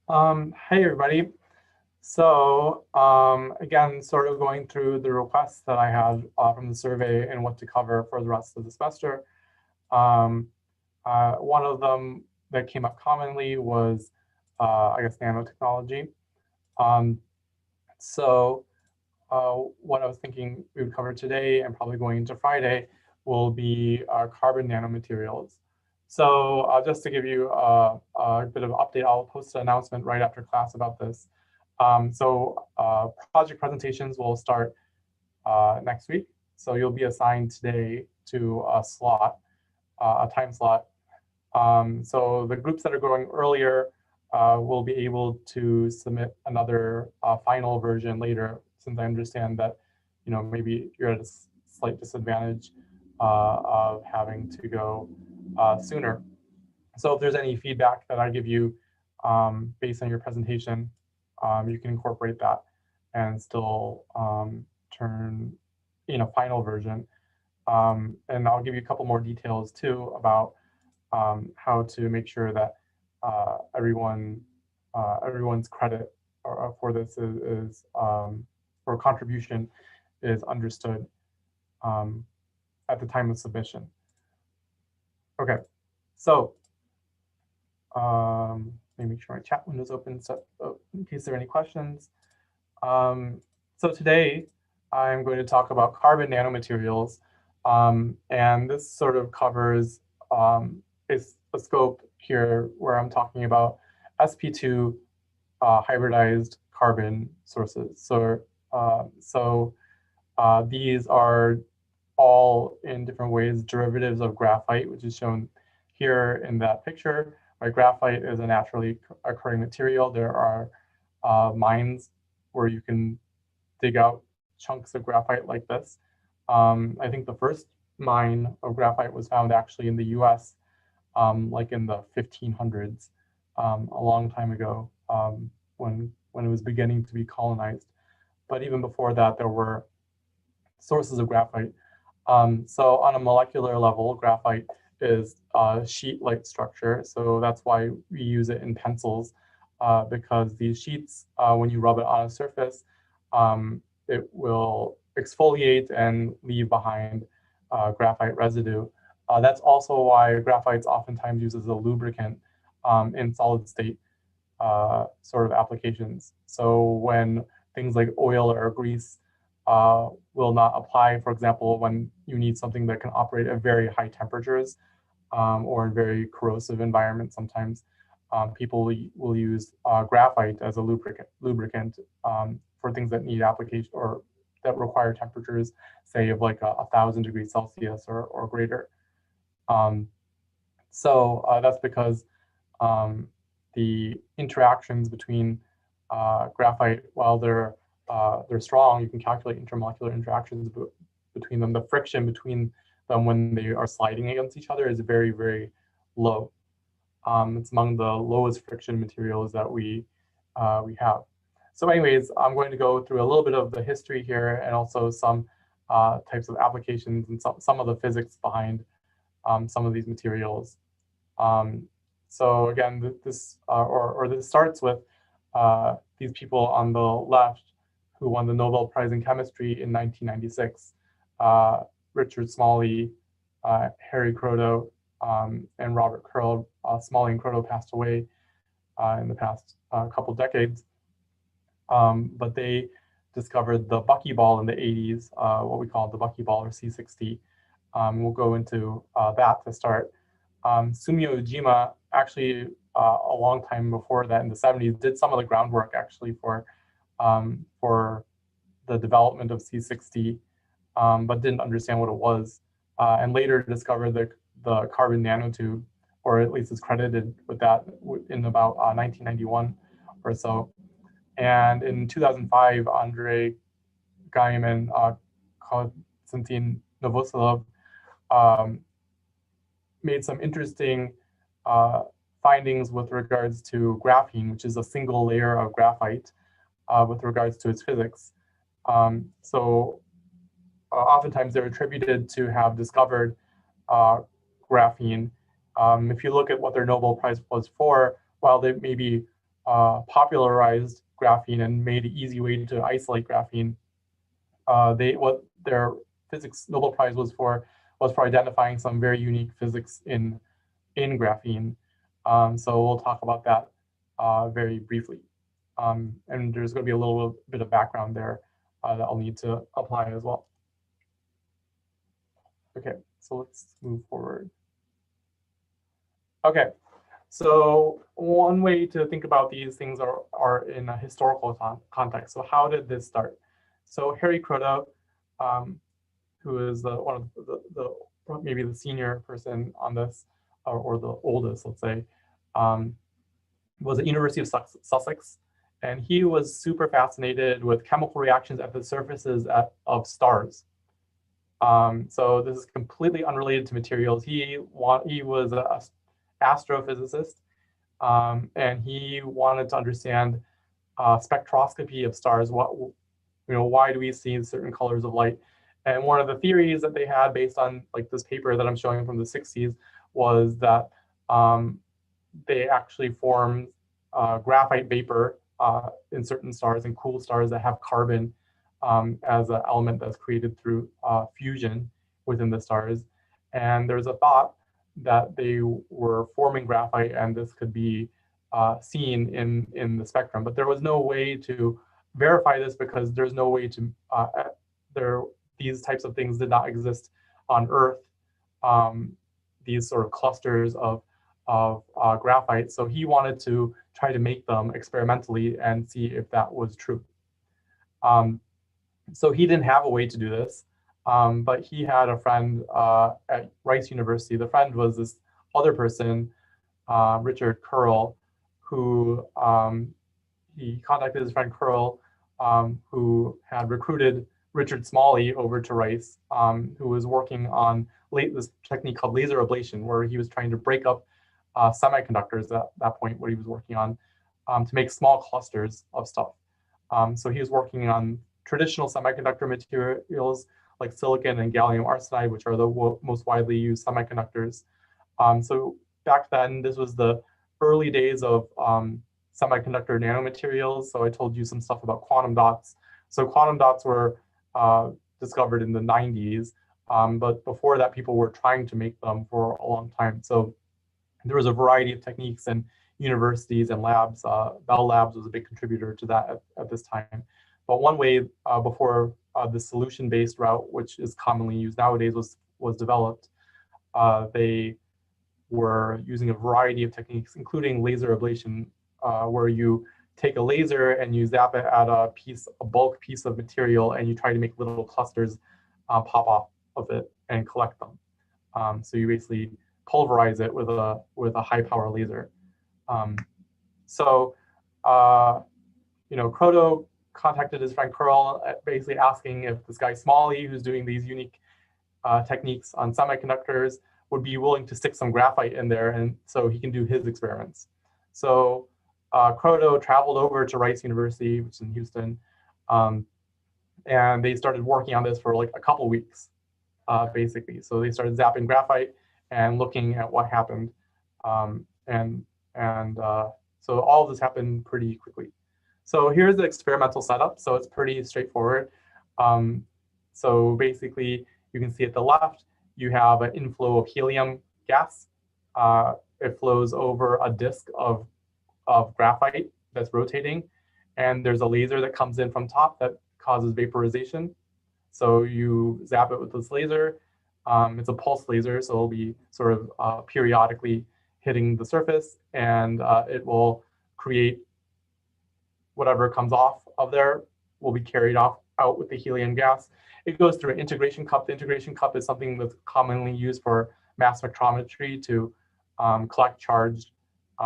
Hey everybody. Again, sort of going through the requests that I had from the survey and what to cover for the rest of the semester. Um, One of them that came up commonly was, I guess, nanotechnology. Um, so what I was thinking we would cover today and probably going into Friday will be carbon nanomaterials. So just to give you a bit of an update, I'll post an announcement right after class about this. Project presentations will start next week. So you'll be assigned today to a slot, a time slot. So the groups that are going earlier will be able to submit another final version later, since I understand that maybe you're at a slight disadvantage of having to go sooner. So if there's any feedback that I give you based on your presentation, you can incorporate that and still turn in a final version. And I'll give you a couple more details too about how to make sure that everyone's credit for this is or contribution is understood um, at the time of submission. Okay, so let me make sure my chat window is open so in case there are any questions. So today I'm going to talk about carbon nanomaterials, and this sort of covers is a scope here where I'm talking about sp2 hybridized carbon sources. These are all in different ways derivatives of graphite, which is shown here in that picture. Right, graphite is a naturally occurring material. There are mines where you can dig out chunks of graphite like this. I think the first mine of graphite was found actually in the US, like in the 1500s, a long time ago, when it was beginning to be colonized. But even before that, there were sources of graphite. So on a molecular level, graphite is a sheet-like structure. So that's why we use it in pencils, because these sheets, when you rub it on a surface, it will exfoliate and leave behind graphite residue. That's also why graphite is oftentimes used as a lubricant in solid state sort of applications. So when things like oil or grease will not apply, for example, when you need something that can operate at very high temperatures or in very corrosive environments, sometimes people will use graphite as a lubricant for things that need application or that require temperatures, say of like 1,000 degrees Celsius or greater. That's because the interactions between graphite, while they're strong, you can calculate intermolecular interactions between them. The friction between them when they are sliding against each other is very, very low. It's among the lowest friction materials that we have. So anyways, I'm going to go through a little bit of the history here and also some types of applications and some of the physics behind some of these materials. So again, this starts with these people on the left who won the Nobel Prize in Chemistry in 1996. Richard Smalley, Harry Kroto, and Robert Curl. Smalley and Kroto passed away in the past couple decades, but they discovered the buckyball in the 80s, what we call the buckyball or C60. We'll go into that to start. Sumio Ujima actually a long time before that in the 70s did some of the groundwork actually for the development of C60, but didn't understand what it was, and later discovered the carbon nanotube, or at least is credited with that in about 1991 or so. And in 2005, Andrei Gaim and Konstantin Novoselov made some interesting findings with regards to graphene, which is a single layer of graphite, with regards to its physics. Oftentimes they're attributed to have discovered graphene. If you look at what their Nobel Prize was for, while they maybe popularized graphene and made an easy way to isolate graphene. What their physics Nobel Prize was for identifying some very unique physics in graphene. So we'll talk about that very briefly. And there's going to be a little bit of background there that I'll need to apply as well. Okay, so let's move forward. Okay, so one way to think about these things are in a historical context. So how did this start? So Harry Kroto, who is one of the maybe the senior person on this, or the oldest, let's say, was at University of Sussex, and he was super fascinated with chemical reactions at the surfaces of stars. So this is completely unrelated to materials. He was an astrophysicist, and he wanted to understand spectroscopy of stars. Why do we see certain colors of light? And one of the theories that they had based on like this paper that I'm showing from the 60s was that they actually form graphite vapor in certain stars and cool stars that have carbon as an element that's created through fusion within the stars. And there's a thought that they were forming graphite and this could be seen in the spectrum. But there was no way to verify this because there's no way to, these types of things did not exist on Earth, these sort of clusters of graphite. So he wanted to try to make them experimentally and see if that was true. So he didn't have a way to do this, but he had a friend at Rice University. The friend was this other person, Richard Curl, who he contacted his friend Curl, who had recruited Richard Smalley over to Rice, who was working on this technique called laser ablation, where he was trying to break up semiconductors at that point, what he was working on, to make small clusters of stuff. So he was working on traditional semiconductor materials like silicon and gallium arsenide, which are the most widely used semiconductors. So back then, this was the early days of semiconductor nanomaterials. So I told you some stuff about quantum dots. So quantum dots were discovered in the 90s, but before that, people were trying to make them for a long time. So there was a variety of techniques in universities and labs. Bell Labs was a big contributor to that at this time. But one way before the solution-based route, which is commonly used nowadays, was developed, they were using a variety of techniques, including laser ablation, where you take a laser and you zap it at a bulk piece of material, and you try to make little clusters pop off of it and collect them. So you basically pulverize it with a high power laser. Kroto contacted his friend Curl, basically asking if this guy Smalley, who's doing these unique techniques on semiconductors, would be willing to stick some graphite in there, and so he can do his experiments. So Kroto traveled over to Rice University, which is in Houston, and they started working on this for like a couple weeks, basically. So they started zapping graphite and looking at what happened, so all of this happened pretty quickly. So here's the experimental setup. So it's pretty straightforward. So basically, you can see at the left, you have an inflow of helium gas. It flows over a disk of graphite that's rotating. And there's a laser that comes in from top that causes vaporization. So you zap it with this laser. It's a pulse laser, so it'll be sort of periodically hitting the surface, and it will create whatever comes off of there will be carried out with the helium gas. It goes through an integration cup. The integration cup is something that's commonly used for mass spectrometry to collect charged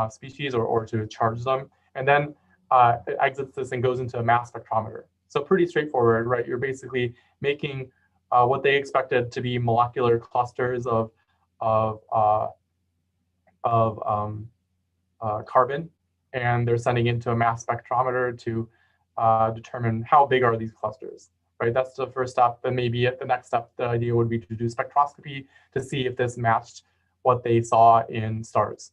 species or to charge them. And then it exits this and goes into a mass spectrometer. So pretty straightforward, right? You're basically making what they expected to be molecular clusters of carbon, and they're sending it into a mass spectrometer to determine how big are these clusters, right? That's the first step. Then maybe at the next step, the idea would be to do spectroscopy to see if this matched what they saw in stars,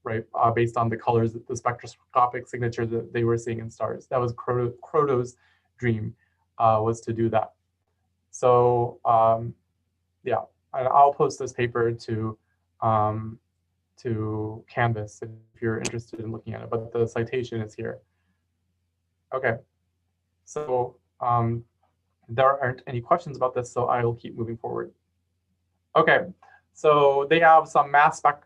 right? Based on the colors, the spectroscopic signature that they were seeing in stars. That was Kroto's dream, was to do that. So yeah, and I'll post this paper to Canvas if you're interested in looking at it, but the citation is here. Okay, so there aren't any questions about this, so I'll keep moving forward. Okay, so they have some mass spec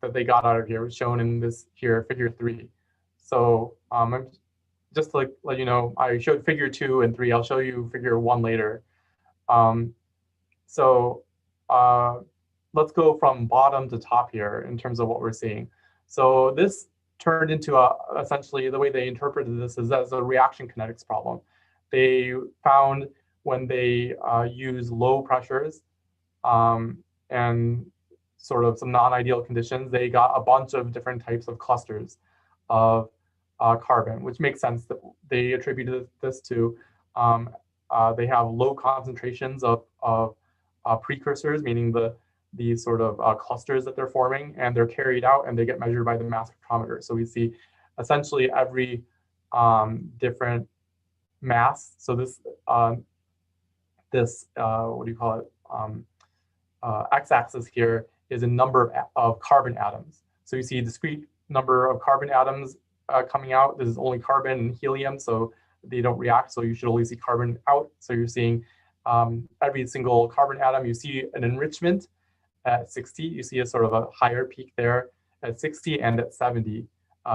that they got out of here, shown in this here, figure 3. So just to let you know, I showed figure 2 and 3. I'll show you figure 1 later. So let's go from bottom to top here in terms of what we're seeing. So this turned into essentially the way they interpreted this is as a reaction kinetics problem. They found when they use low pressures and sort of some non-ideal conditions, they got a bunch of different types of clusters of carbon, which makes sense that they attributed this to they have low concentrations of precursors, meaning the sort of clusters that they're forming, and they're carried out and they get measured by the mass spectrometer. So we see essentially every different mass. So this what do you call it? X-axis here is a number of carbon atoms. So you see a discrete number of carbon atoms coming out. This is only carbon and helium, so they don't react. So you should only see carbon out. So you're seeing every single carbon atom. You see an enrichment at 60. You see a sort of a higher peak there at 60, and at 70,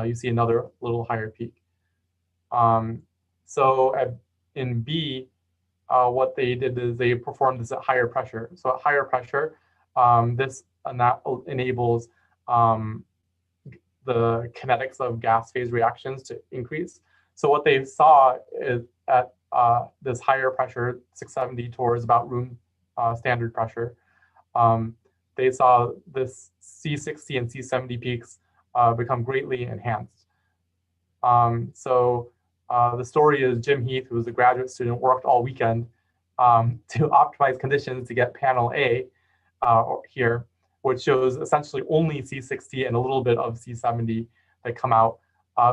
you see another little higher peak. So in B, what they did is they performed this at higher pressure. So at higher pressure, this enables the kinetics of gas phase reactions to increase. So what they saw is at this higher pressure, 670 towards about room standard pressure, they saw this C60 and C70 peaks become greatly enhanced. So the story is Jim Heath, who was a graduate student, worked all weekend to optimize conditions to get panel A here, which shows essentially only C60 and a little bit of C70 that come out,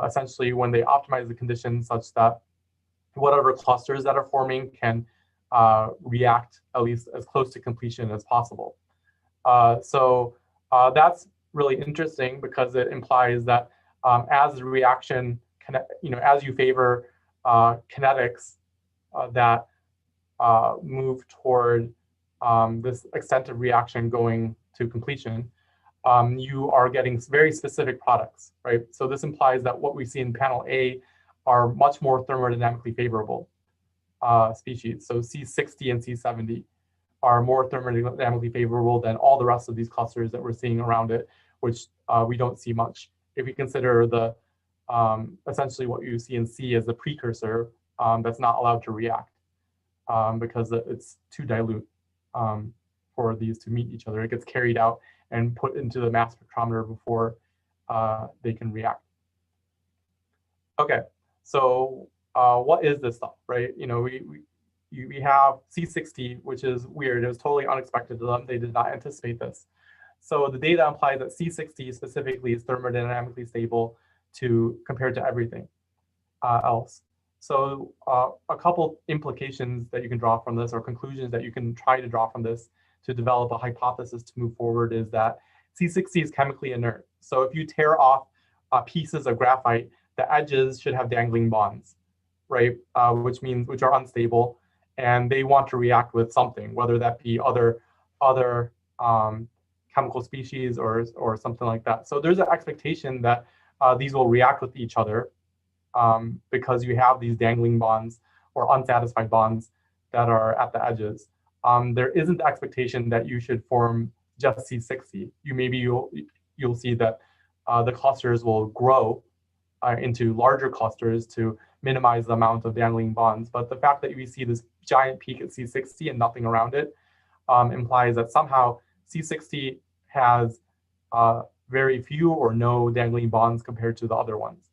essentially when they optimize the conditions such that whatever clusters that are forming can react at least as close to completion as possible. So that's really interesting because it implies that as the reaction, as you favor kinetics that move toward this extent of reaction going to completion, you are getting very specific products, right? So this implies that what we see in panel A are much more thermodynamically favorable species. So C60 and C70 are more thermodynamically favorable than all the rest of these clusters that we're seeing around it, which we don't see much. If you consider the essentially what you see in C as the precursor that's not allowed to react because it's too dilute for these to meet each other. It gets carried out and put into the mass spectrometer before they can react. Okay, so what is this stuff, right? We have C60, which is weird. It was totally unexpected to them. They did not anticipate this. So the data implies that C60 specifically is thermodynamically stable compared to everything else. So a couple implications that you can draw from this, or conclusions that you can try to draw from this to develop a hypothesis to move forward, is that C60 is chemically inert. So if you tear off pieces of graphite, the edges should have dangling bonds, right? Which are unstable, and they want to react with something, whether that be other chemical species or something like that. So there's an expectation that these will react with each other because you have these dangling bonds or unsatisfied bonds that are at the edges. There isn't the expectation that you should form just C60. You'll see that the clusters will grow into larger clusters to minimize the amount of dangling bonds. But the fact that we see this giant peak at C60 and nothing around it implies that somehow C60 has very few or no dangling bonds compared to the other ones.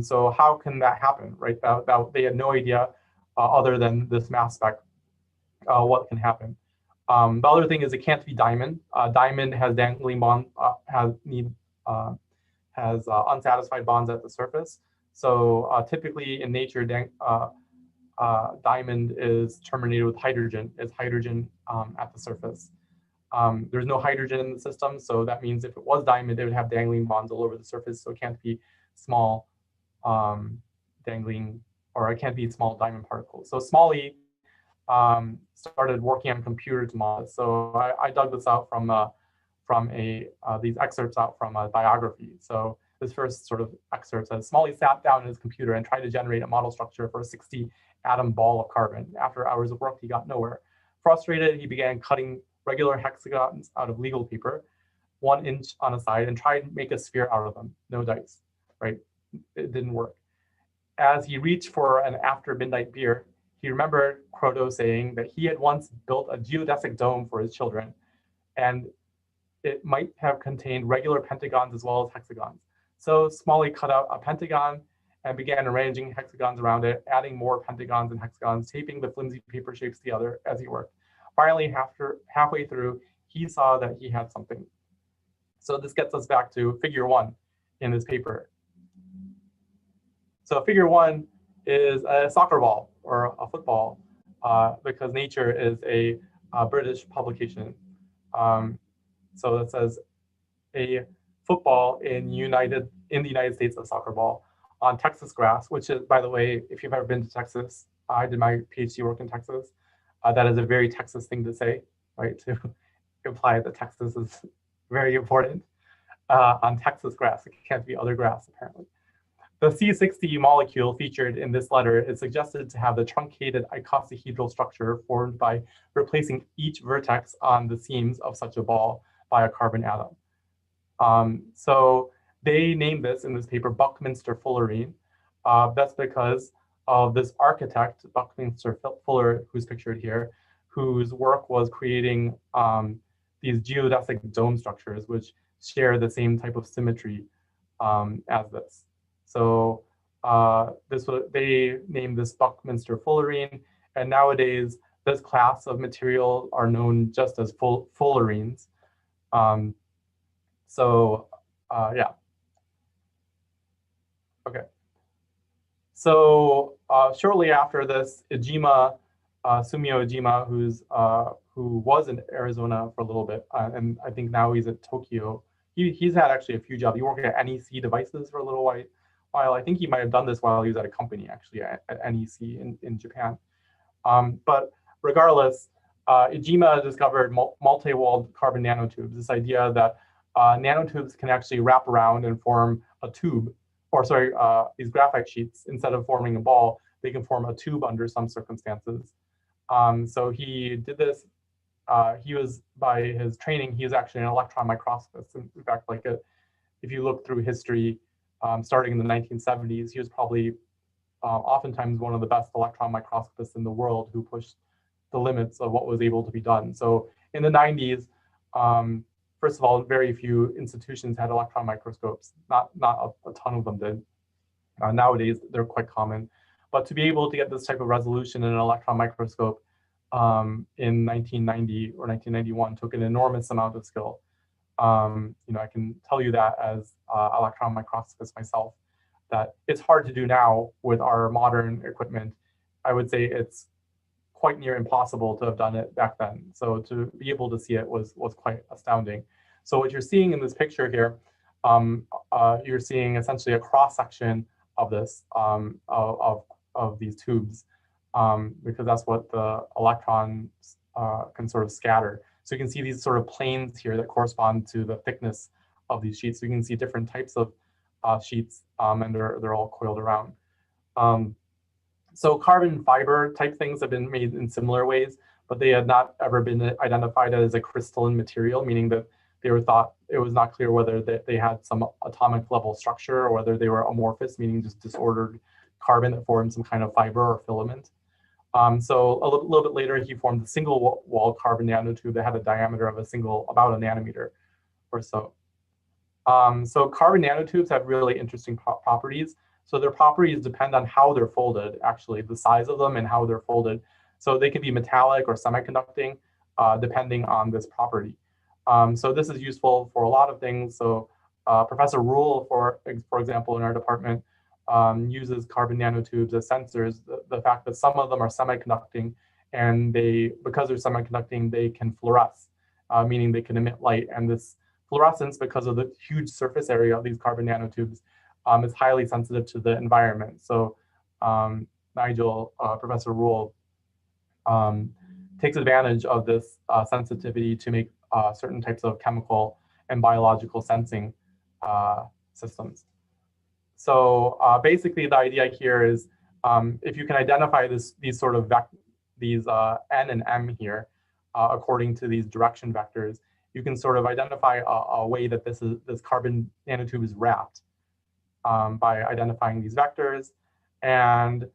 So how can that happen, right? That they had no idea other than this mass spec what can happen. The other thing is it can't be diamond. Diamond has dangling bonds, has unsatisfied bonds at the surface. So typically in nature, diamond is terminated with hydrogen, is hydrogen at the surface. There's no hydrogen in the system, so that means if it was diamond, it would have dangling bonds all over the surface, so it can't be small dangling, or it can't be small diamond particles. So Smalley started working on computer to model this. So I dug this out from these excerpts out from a biography. So this first sort of excerpt says, Smalley sat down in his computer and tried to generate a model structure for a 60-atom ball of carbon. After hours of work, he got nowhere. Frustrated, he began cutting regular hexagons out of legal paper, 1 inch on a side, and tried to make a sphere out of them. No dice, right? It didn't work. As he reached for an after midnight beer, he remembered Kroto saying that he had once built a geodesic dome for his children, and it might have contained regular pentagons as well as hexagons. So Smalley cut out a pentagon and began arranging hexagons around it, adding more pentagons and hexagons, taping the flimsy paper shapes together as he worked. Finally, halfway through, he saw that he had something. So this gets us back to figure 1 in this paper. So figure 1 is a soccer ball or a football, because Nature is a British publication. So it says a football in the United States, a soccer ball on Texas grass, which is, by the way, if you've ever been to Texas, I did my PhD work in Texas. That is a very Texas thing to say, right? To imply that Texas is very important on Texas grass. It can't be other grass, apparently. The C60 molecule featured in this letter is suggested to have the truncated icosahedral structure formed by replacing each vertex on the seams of such a ball by a carbon atom. So they named this in this paper Buckminster fullerene. That's because of this architect, Buckminster Fuller, who's pictured here, whose work was creating these geodesic dome structures, which share the same type of symmetry as this. So they named this Buckminster fullerene, and nowadays this class of material are known just as fullerenes. Yeah. Okay. So shortly after this, Sumio Ijima, who was in Arizona for a little bit, and I think now he's at Tokyo. He's had actually a few jobs. He worked at NEC Devices for a little while. I think he might have done this while he was at a company actually at NEC in Japan. But regardless, Ijima discovered multi-walled carbon nanotubes. This idea that nanotubes can actually wrap around and form a tube, or sorry, these graphite sheets, instead of forming a ball, they can form a tube under some circumstances. So he did this. He was, by his training, he was actually an electron microscopist. In fact, if you look through history, starting in the 1970s, he was probably oftentimes one of the best electron microscopists in the world who pushed the limits of what was able to be done. So in the 90s, first of all, very few institutions had electron microscopes. Not a ton of them did. Nowadays, they're quite common. But to be able to get this type of resolution in an electron microscope in 1990 or 1991 took an enormous amount of skill. I can tell you that as electron microscopist myself, that it's hard to do now with our modern equipment. I would say it's quite near impossible to have done it back then. So to be able to see it was quite astounding. So what you're seeing in this picture here, you're seeing essentially a cross section of this of these tubes, because that's what the electrons can sort of scatter. So you can see these sort of planes here that correspond to the thickness of these sheets. So you can see different types of sheets, and they're all coiled around. So carbon fiber type things have been made in similar ways, but they had not ever been identified as a crystalline material, meaning that they were thought it was not clear whether they had some atomic level structure or whether they were amorphous, meaning just disordered carbon that formed some kind of fiber or filament. So a little bit later, he formed a single wall carbon nanotube that had a diameter of about a nanometer or so. So carbon nanotubes have really interesting properties. So their properties depend on how they're folded, actually, the size of them and how they're folded. So they can be metallic or semiconducting, depending on this property. So this is useful for a lot of things. So Professor Rule, for example, in our department, uses carbon nanotubes as sensors. The fact that some of them are semiconducting, and because they're semiconducting, they can fluoresce, meaning they can emit light. And this fluorescence, because of the huge surface area of these carbon nanotubes, is highly sensitive to the environment. So Nigel, Professor Rule, takes advantage of this sensitivity to make certain types of chemical and biological sensing systems. So basically, the idea here is if you can identify these sort of N and M here, according to these direction vectors, you can sort of identify a way that this carbon nanotube is wrapped by identifying these vectors. And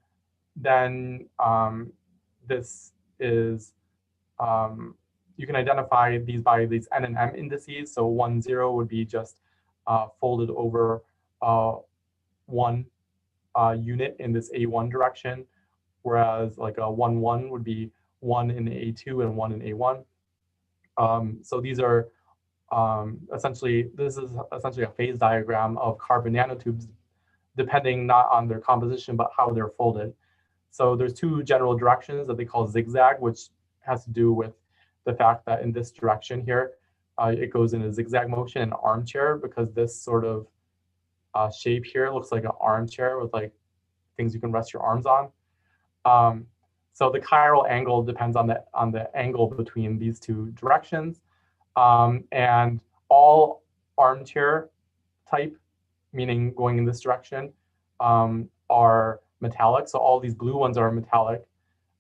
then this is, you can identify these by these N and M indices. So 1, 0 would be just folded over one unit in this A1 direction, whereas like a 1, 1 would be 1 in A2 and 1 in A1. So these are this is essentially a phase diagram of carbon nanotubes, depending not on their composition, but how they're folded. So there's two general directions that they call zigzag, which has to do with the fact that in this direction here, it goes in a zigzag motion in an armchair, because this sort of shape here looks like an armchair with like things you can rest your arms on. So the chiral angle depends on the angle between these two directions. And all armchair type, meaning going in this direction, are metallic. So all these blue ones are metallic.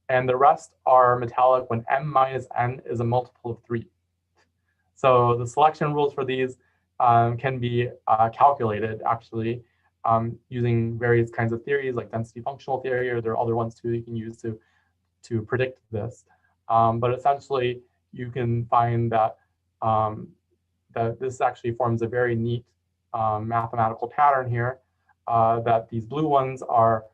And the rest are metallic when m minus n is a multiple of 3. So the selection rules for these can be calculated, actually, using various kinds of theories like density functional theory, or there are other ones too you can use to predict this. But essentially, you can find that that this actually forms a very neat mathematical pattern here, that these blue ones are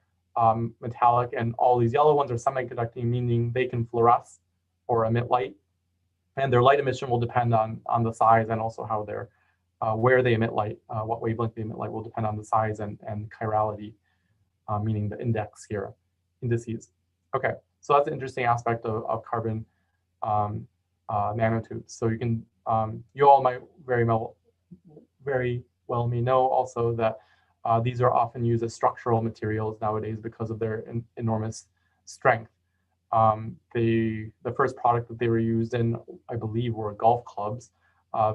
metallic and all these yellow ones are semiconducting, meaning they can fluoresce or emit light. And their light emission will depend on the size, and also how they're, where they emit light, what wavelength they emit light will depend on the size and chirality, meaning the index here, indices. Okay, so that's an interesting aspect of carbon nanotubes. So you can, you all might very well may know also that these are often used as structural materials nowadays because of their enormous strength. The first product that they were used in, I believe, were golf clubs,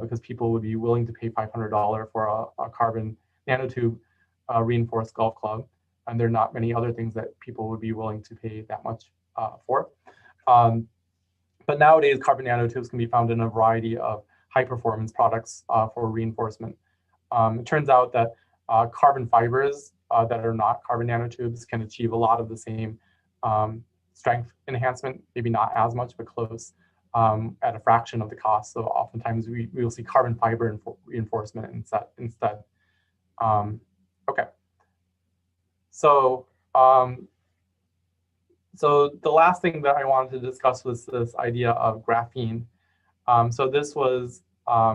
because people would be willing to pay $500 for a carbon nanotube reinforced golf club, and there are not many other things that people would be willing to pay that much for. But nowadays, carbon nanotubes can be found in a variety of high-performance products for reinforcement. It turns out that carbon fibers that are not carbon nanotubes can achieve a lot of the same strength enhancement, maybe not as much, but close, at a fraction of the cost. So oftentimes we will see carbon fiber reinforcement instead. Okay. So so the last thing that I wanted to discuss was this idea of graphene. So this was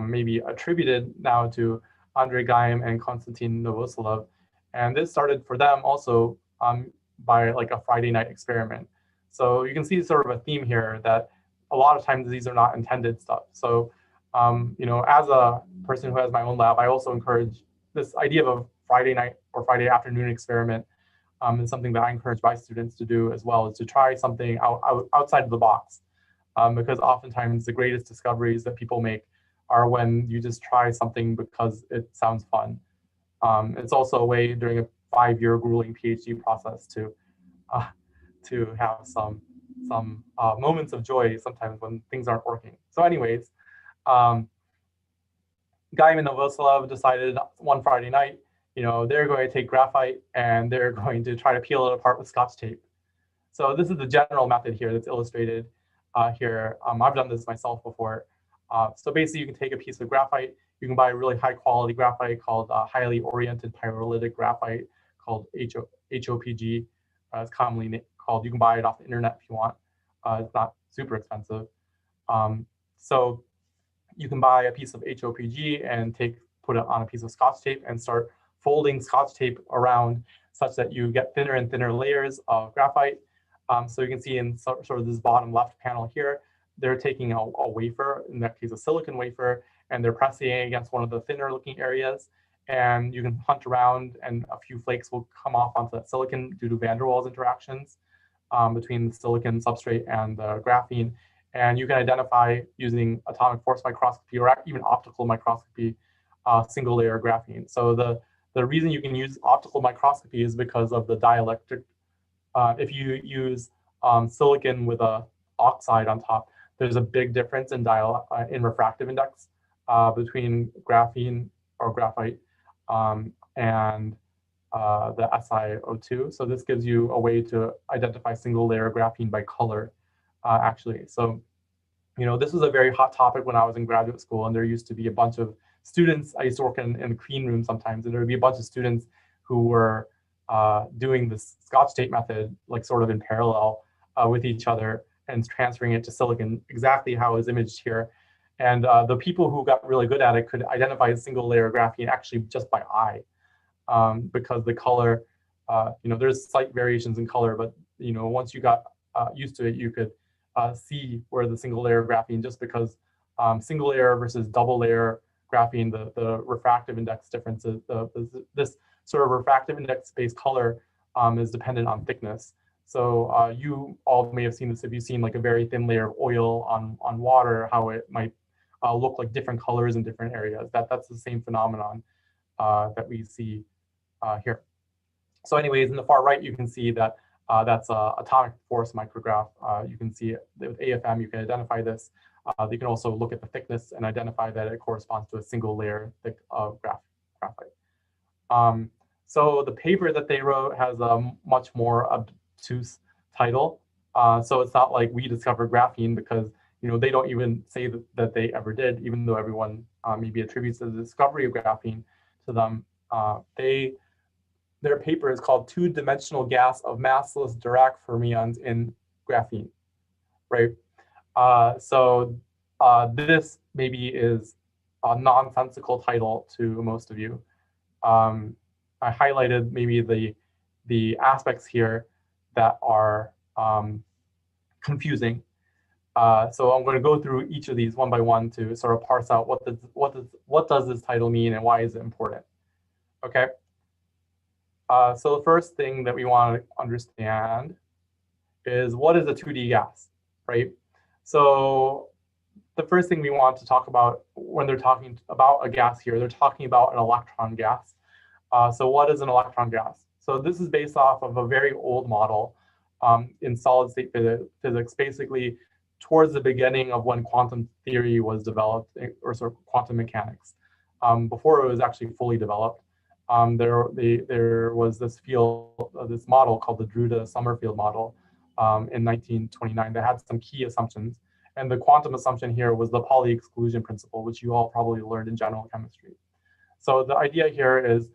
maybe attributed now to Andrei Geim and Konstantin Novoselov. And this started for them also by like a Friday night experiment. So you can see sort of a theme here that a lot of times these are not intended stuff. So, you know, as a person who has my own lab, I also encourage this idea of a Friday night or Friday afternoon experiment. Is something that I encourage my students to do as well, is to try something outside of the box. Because oftentimes the greatest discoveries that people make are when you just try something because it sounds fun. It's also a way during a 5-year grueling PhD process to have some moments of joy sometimes when things aren't working. So anyways, Geim and Novoselov decided one Friday night, you know, they're going to take graphite and they're going to try to peel it apart with Scotch tape. So this is the general method here that's illustrated here. I've done this myself before. So basically, you can take a piece of graphite. You can buy a really high quality graphite called highly oriented pyrolytic graphite called HOPG. It's commonly called. You can buy it off the internet if you want. It's not super expensive. So you can buy a piece of HOPG and take put it on a piece of Scotch tape and start folding Scotch tape around such that you get thinner and thinner layers of graphite. So you can see in sort of this bottom left panel here, they're taking a wafer, in that case a silicon wafer, and they're pressing it against one of the thinner looking areas. And you can hunt around and a few flakes will come off onto that silicon due to van der Waals interactions between the silicon substrate and the graphene. And you can identify using atomic force microscopy or even optical microscopy single layer graphene. So the reason you can use optical microscopy is because of the dielectric. If you use silicon with a oxide on top, there's a big difference in refractive index between graphene or graphite and the SiO2. So this gives you a way to identify single layer graphene by color, actually. So, this was a very hot topic when I was in graduate school, and there used to be a bunch of students. I used to work in the clean room sometimes, and there would be a bunch of students who were doing this Scotch tape method, like sort of in parallel with each other and transferring it to silicon, exactly how is imaged here. And the people who got really good at it could identify a single layer graphene actually just by eye, because the color, there's slight variations in color, but once you got used to it, you could see where the single layer graphene, just because single layer versus double layer graphene, the refractive index differences, this sort of refractive index based color is dependent on thickness. So you all may have seen this if you've seen like a very thin layer of oil on water, how it might look like different colors in different areas. That's the same phenomenon that we see here. So anyways, in the far right, you can see that that's atomic force micrograph. You can see it with AFM, you can identify this. You can also look at the thickness and identify that it corresponds to a single layer thick of graphite. So the paper that they wrote has a much more obtuse title. So it's not like we discovered graphene, because they don't even say that they ever did, even though everyone maybe attributes the discovery of graphene to them. Their paper is called Two-Dimensional Gas of Massless Dirac Fermions in Graphene, right? So this maybe is a nonsensical title to most of you. I highlighted maybe the aspects here that are confusing. So I'm going to go through each of these one by one to sort of parse out what does this title mean and why is it important. Okay. So the first thing that we want to understand is, what is a 2D gas, right? So the first thing we want to talk about when they're talking about a gas here, they're talking about an electron gas. So what is an electron gas? So this is based off of a very old model in solid state physics, basically towards the beginning of when quantum theory was developed, or sort of quantum mechanics, before it was actually fully developed. There was this field, this model called the Drude-Sommerfeld model in 1929 that had some key assumptions. And the quantum assumption here was the Pauli exclusion principle, which you all probably learned in general chemistry. So the idea here is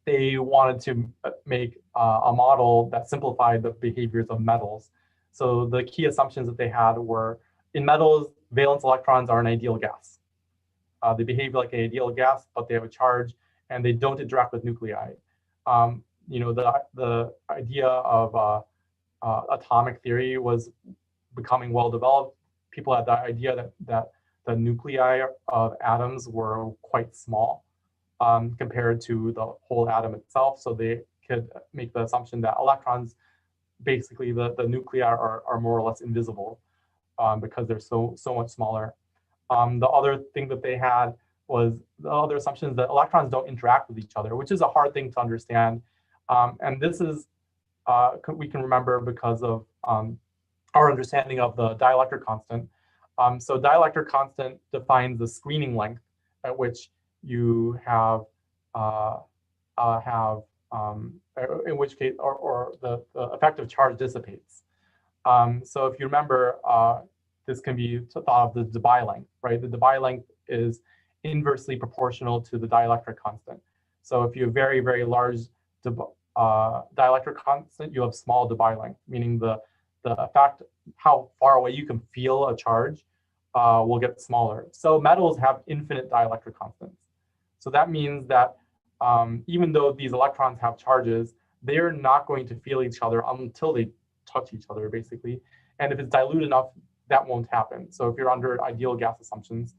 they wanted to make a model that simplified the behaviors of metals. So the key assumptions that they had were, in metals, valence electrons are an ideal gas. They behave like an ideal gas, but they have a charge, and they don't interact with nuclei. The idea of atomic theory was becoming well developed. People had the idea that the nuclei of atoms were quite small compared to the whole atom itself. So they could make the assumption that electrons, basically the nuclei are more or less invisible because they're so much smaller. The other thing that they had was the other assumption is that electrons don't interact with each other, which is a hard thing to understand. And this is, we can remember because of our understanding of the dielectric constant. So dielectric constant defines the screening length at which you have, in which case, or the effective charge dissipates. So if you remember, this can be thought of the Debye length, right? The Debye length is inversely proportional to the dielectric constant. So if you have very, very large dielectric constant, you have small Debye length, meaning the effect, how far away you can feel a charge will get smaller. So metals have infinite dielectric constants. So that means that even though these electrons have charges, they're not going to feel each other until they touch each other, basically. And if it's dilute enough, that won't happen. So if you're under ideal gas assumptions,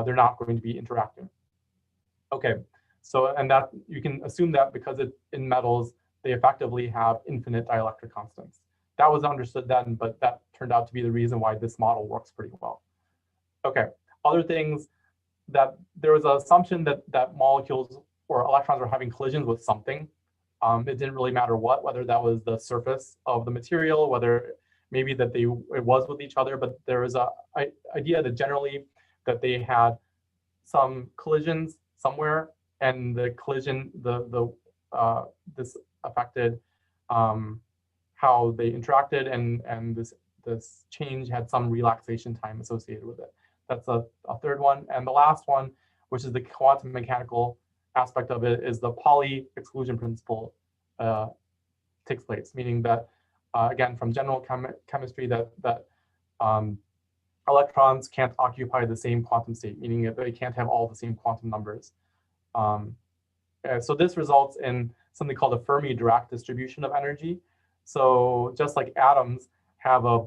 they're not going to be interacting. Okay, so and that you can assume that because it's in metals, they effectively have infinite dielectric constants. That was understood then, but that turned out to be the reason why this model works pretty well. Okay, other things, that there was an assumption that molecules or electrons were having collisions with something. It didn't really matter what, whether that was the surface of the material, whether maybe that it was with each other, but there was a idea that generally that they had some collisions somewhere, and the collision, this affected how they interacted, and this change had some relaxation time associated with it. That's a third one. And the last one, which is the quantum mechanical aspect of it, is the Pauli exclusion principle takes place, meaning that, again, from general chemistry, that electrons can't occupy the same quantum state, meaning that they can't have all the same quantum numbers. So this results in something called a Fermi-Dirac distribution of energy. So just like atoms have a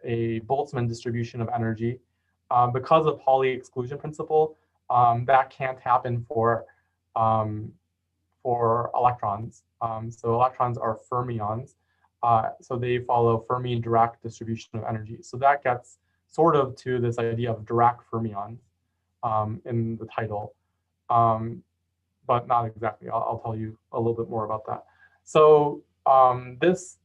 Boltzmann distribution of energy, because of Pauli exclusion principle, that can't happen for electrons. So electrons are fermions, so they follow Fermi-Dirac distribution of energy. So that gets sort of to this idea of Dirac fermions in the title, but not exactly. I'll tell you a little bit more about that. So this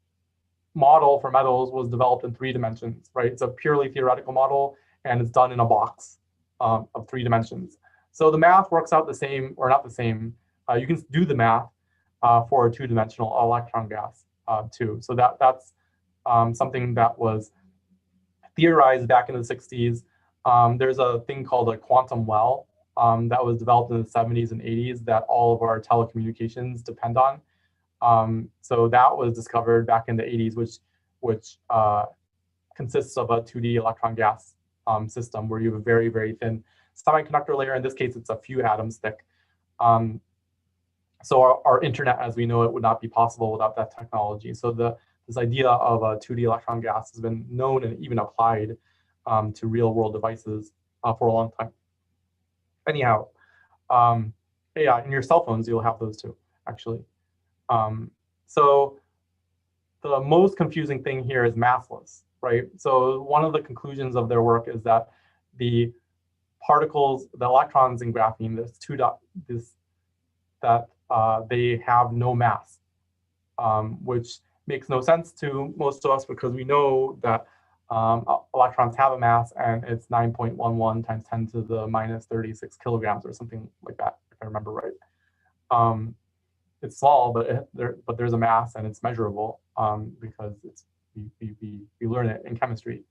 model for metals was developed in 3 dimensions, right? It's a purely theoretical model, and it's done in a box of 3 dimensions. So the math works out the same, or not the same. You can do the math for a 2-dimensional electron gas too. So that's something that was theorized back in the 60s. There's a thing called a quantum well that was developed in the 70s and 80s that all of our telecommunications depend on. So that was discovered back in the 80s, which consists of a 2D electron gas system where you have a very, very thin semiconductor layer. In this case, it's a few atoms thick. So our internet as we know it would not be possible without that technology. So this idea of a 2D electron gas has been known and even applied to real world devices for a long time. Anyhow, yeah, in your cell phones, you'll have those too, actually. So the most confusing thing here is massless, right? So one of the conclusions of their work is that the particles, the electrons in graphene, they have no mass, which makes no sense to most of us because we know that electrons have a mass, and it's 9.11 times 10 to the minus 36 kilograms or something like that, if I remember right. It's small, but there's a mass, and it's measurable because we learn it in chemistry.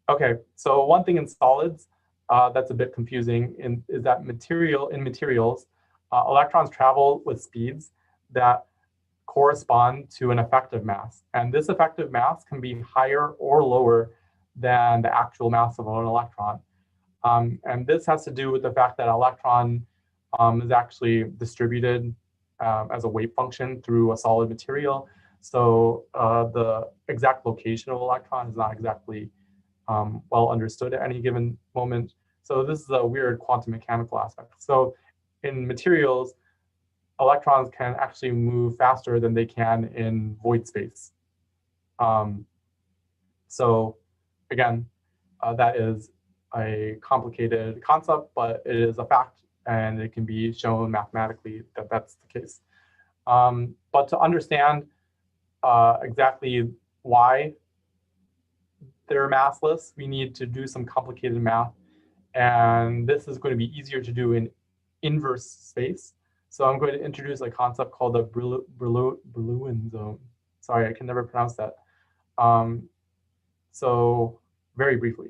Okay, so one thing in solids that's a bit confusing is that in materials, electrons travel with speeds that correspond to an effective mass. And this effective mass can be higher or lower than the actual mass of an electron. And this has to do with the fact that electron is actually distributed as a wave function through a solid material. So the exact location of an electron is not exactly well understood at any given moment. So this is a weird quantum mechanical aspect. So in materials, electrons can actually move faster than they can in void space. So again, that is a complicated concept, but it is a fact, and it can be shown mathematically that that's the case. But to understand exactly why they're massless, we need to do some complicated math. And this is going to be easier to do in inverse space. So I'm going to introduce a concept called the Brillouin zone. Sorry, I can never pronounce that. So very briefly.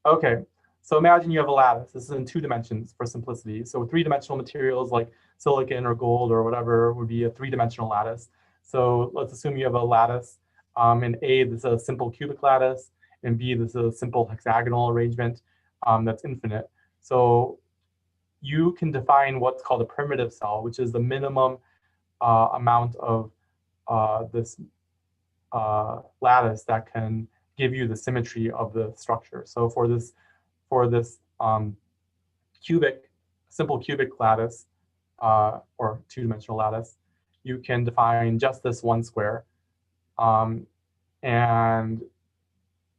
Okay, so imagine you have a lattice. This is in 2 dimensions for simplicity. So 3-dimensional materials like silicon or gold or whatever would be a 3-dimensional lattice. So let's assume you have a lattice. In A, this is a simple cubic lattice. and B, this is a simple hexagonal arrangement that's infinite. So you can define what's called a primitive cell, which is the minimum amount of this lattice that can give you the symmetry of the structure. So for this simple cubic lattice or two-dimensional lattice, you can define just this one square, and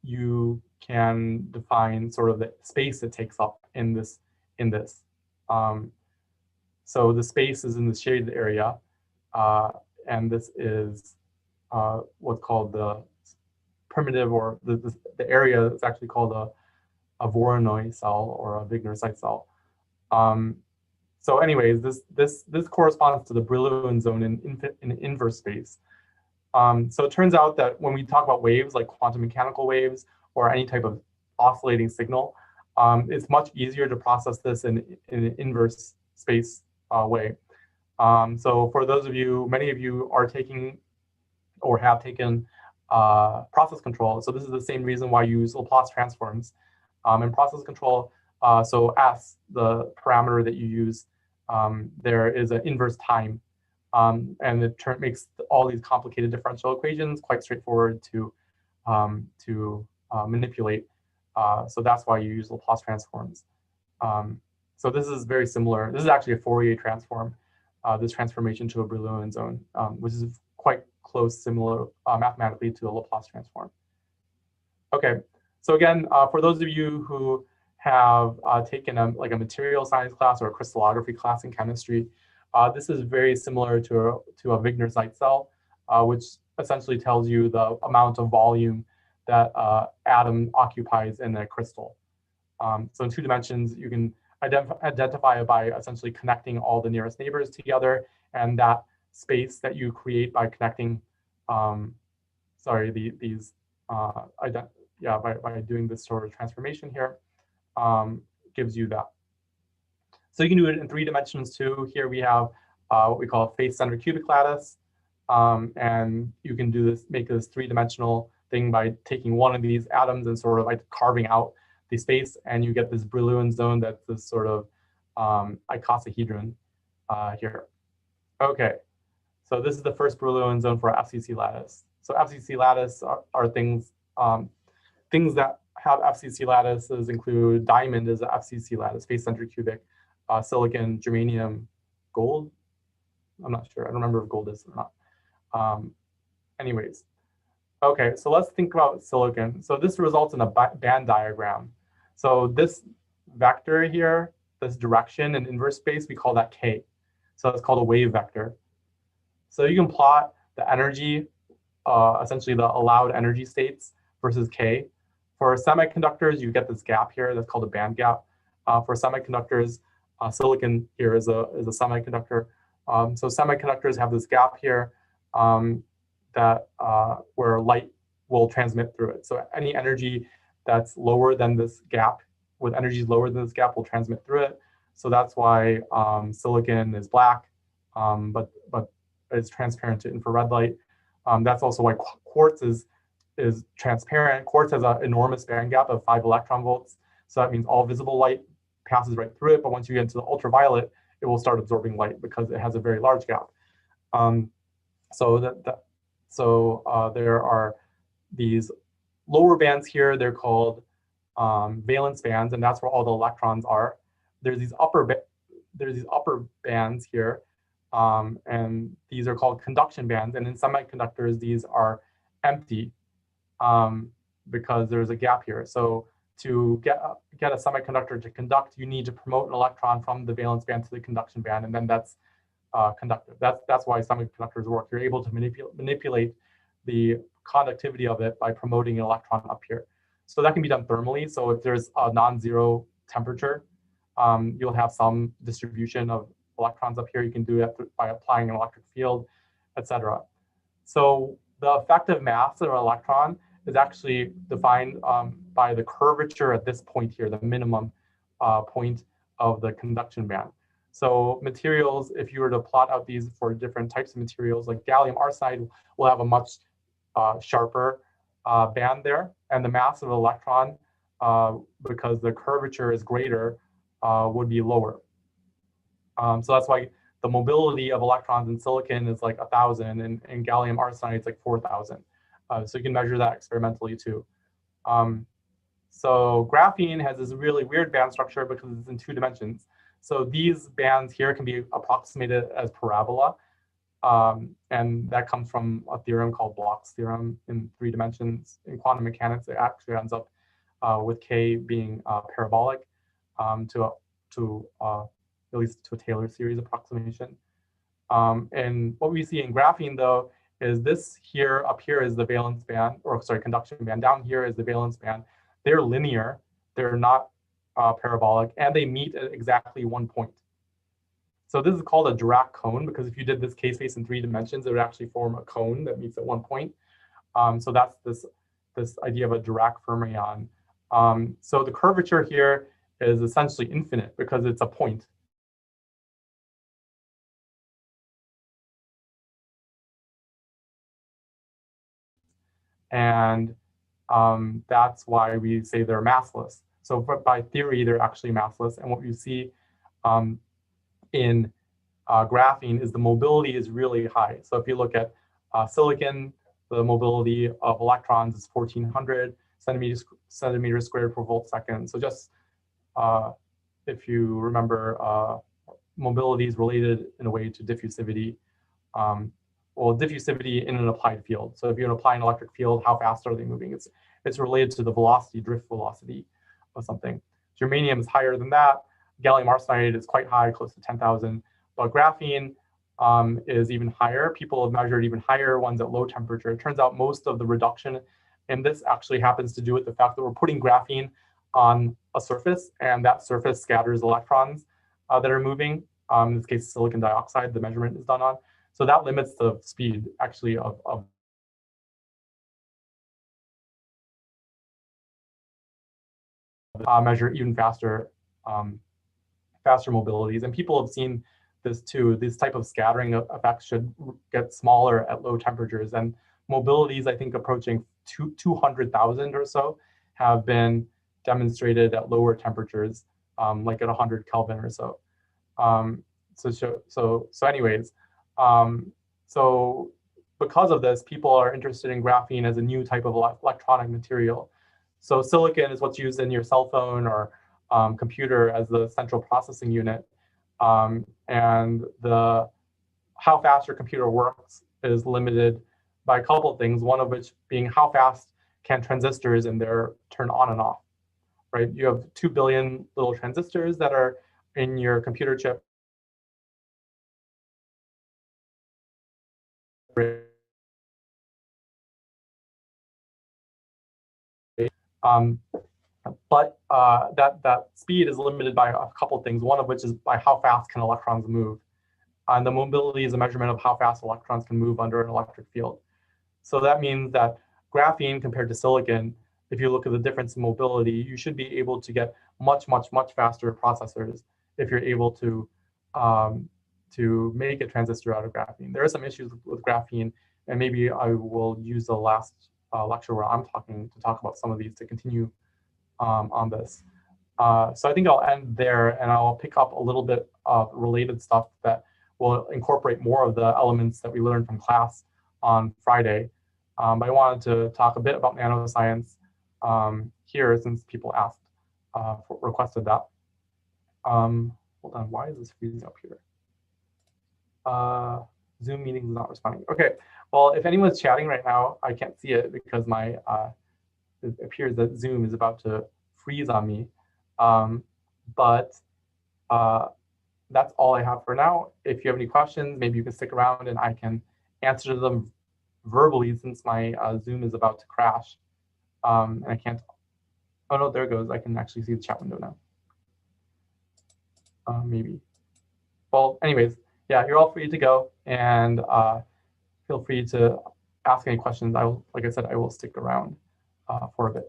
you can define sort of the space it takes up in this. So the space is in the shaded area, and this is what's called the primitive, or the area is actually called a Voronoi cell or a Wigner-Seitz cell. So anyways, this corresponds to the Brillouin zone in inverse space. So it turns out that when we talk about waves, like quantum mechanical waves or any type of oscillating signal, it's much easier to process this in an inverse space way. So for those of you, many of you are taking or have taken process control. So this is the same reason why you use Laplace transforms. In process control, so S, the parameter that you use, there is an inverse time. And it makes all these complicated differential equations quite straightforward to manipulate. So that's why you use Laplace transforms. So this is very similar. This is actually a Fourier transform, this transformation to a Brillouin zone, which is quite close, similar mathematically to a Laplace transform. Okay, so again, for those of you who have taken a material science class or a crystallography class in chemistry, this is very similar to a Wigner-Seitz cell, which essentially tells you the amount of volume that atom occupies in a crystal. So in 2 dimensions, you can identify it by essentially connecting all the nearest neighbors together, and that space that you create by connecting, by doing this sort of transformation here, gives you that. So you can do it in 3 dimensions too. Here we have what we call a face-centered cubic lattice, and you can do this, make this 3-dimensional thing by taking one of these atoms and sort of like carving out the space, and you get this Brillouin zone that's this sort of icosahedron here. Okay, so this is the first Brillouin zone for FCC lattice. So FCC lattice are things that have FCC lattices include diamond is a FCC lattice, face-centered cubic, silicon, germanium, gold. I'm not sure. I don't remember if gold is or not. Anyways, okay, so let's think about silicon. So this results in a band diagram. So this vector here, this direction in inverse space, we call that K. So it's called a wave vector. So you can plot the energy, essentially the allowed energy states versus K. For semiconductors, you get this gap here that's called a band gap. For semiconductors, silicon here is a semiconductor. So semiconductors have this gap here that where light will transmit through it. So any energy that's lower than this gap, with energies lower than this gap, will transmit through it. So that's why silicon is black, but it's transparent to infrared light. That's also why quartz is transparent. Quartz has an enormous band gap of 5 electron volts. So that means all visible light passes right through it. But once you get into the ultraviolet, it will start absorbing light because it has a very large gap. So there are these lower bands here. They're called valence bands, and that's where all the electrons are. There's these upper bands here, and these are called conduction bands. And in semiconductors, these are empty because there's a gap here. So to get a semiconductor to conduct, you need to promote an electron from the valence band to the conduction band, and then that's conductive. That's why semiconductors work. You're able to manipulate the conductivity of it by promoting an electron up here. So that can be done thermally. So if there's a non-zero temperature, you'll have some distribution of electrons up here. You can do that by applying an electric field, etc. So the effective mass of an electron is actually defined by the curvature at this point here, the minimum point of the conduction band. So materials, if you were to plot out these for different types of materials, like gallium arsenide will have a much sharper band there, and the mass of the electron, because the curvature is greater, would be lower. So that's why the mobility of electrons in silicon is like 1,000, and in gallium arsenide it's like 4,000. So you can measure that experimentally too. So graphene has this really weird band structure because it's in 2 dimensions. So these bands here can be approximated as parabola. And that comes from a theorem called Bloch's theorem in 3 dimensions. In quantum mechanics, it actually ends up with K being parabolic to at least to a Taylor series approximation. And what we see in graphene, though, is this here, up here is the valence band, or sorry, conduction band. Down here is the valence band. They're linear, they're not parabolic, and they meet at exactly 1 point. So this is called a Dirac cone, because if you did this K-space in 3 dimensions, it would actually form a cone that meets at 1 point. So that's this idea of a Dirac fermion. So the curvature here is essentially infinite because it's a point. And that's why we say they're massless. So by theory, they're actually massless. And what you see in graphene is the mobility is really high. So if you look at silicon, the mobility of electrons is 1,400 centimeters squared per volt second. So just if you remember, mobility is related in a way to diffusivity. Well, diffusivity in an applied field. So if you apply an electric field, how fast are they moving? It's related to the velocity, drift velocity of something. Germanium is higher than that. Gallium arsenide is quite high, close to 10,000. But graphene is even higher. People have measured even higher ones at low temperature. It turns out most of the reduction in this actually happens to do with the fact that we're putting graphene on a surface, and that surface scatters electrons that are moving. In this case, silicon dioxide, the measurement is done on. So that limits the speed, actually, of measure even faster mobilities. And people have seen this too. This type of scattering effects should get smaller at low temperatures. And mobilities, I think, approaching 200,000 or so have been demonstrated at lower temperatures, like at 100 Kelvin or so. So anyways, so because of this, people are interested in graphene as a new type of electronic material. So silicon is what's used in your cell phone or computer as the central processing unit. And how fast your computer works is limited by a couple of things, one of which being how fast can transistors in there turn on and off, right? You have 2 billion little transistors that are in your computer chip. But that speed is limited by a couple of things, one of which is by how fast can electrons move. And the mobility is a measurement of how fast electrons can move under an electric field. So that means that graphene compared to silicon, if you look at the difference in mobility, you should be able to get much, much, much faster processors if you're able to make a transistor out of graphene. There are some issues with graphene, and maybe I will use the last lecture where I'm talking to talk about some of these to continue on this. So I think I'll end there, and I'll pick up a little bit of related stuff that will incorporate more of the elements that we learned from class on Friday. But I wanted to talk a bit about nanoscience here, since people asked, requested that. Hold on, why is this freezing up here? Zoom meetings is not responding. Okay, well, if anyone's chatting right now, I can't see it because my it appears that Zoom is about to freeze on me. But that's all I have for now. If you have any questions, maybe you can stick around and I can answer them verbally, since my Zoom is about to crash. And I can't, oh no, there it goes. I can actually see the chat window now. Maybe. Well, anyways, yeah, you're all free to go, and feel free to ask any questions. Like I said, I will stick around for a bit.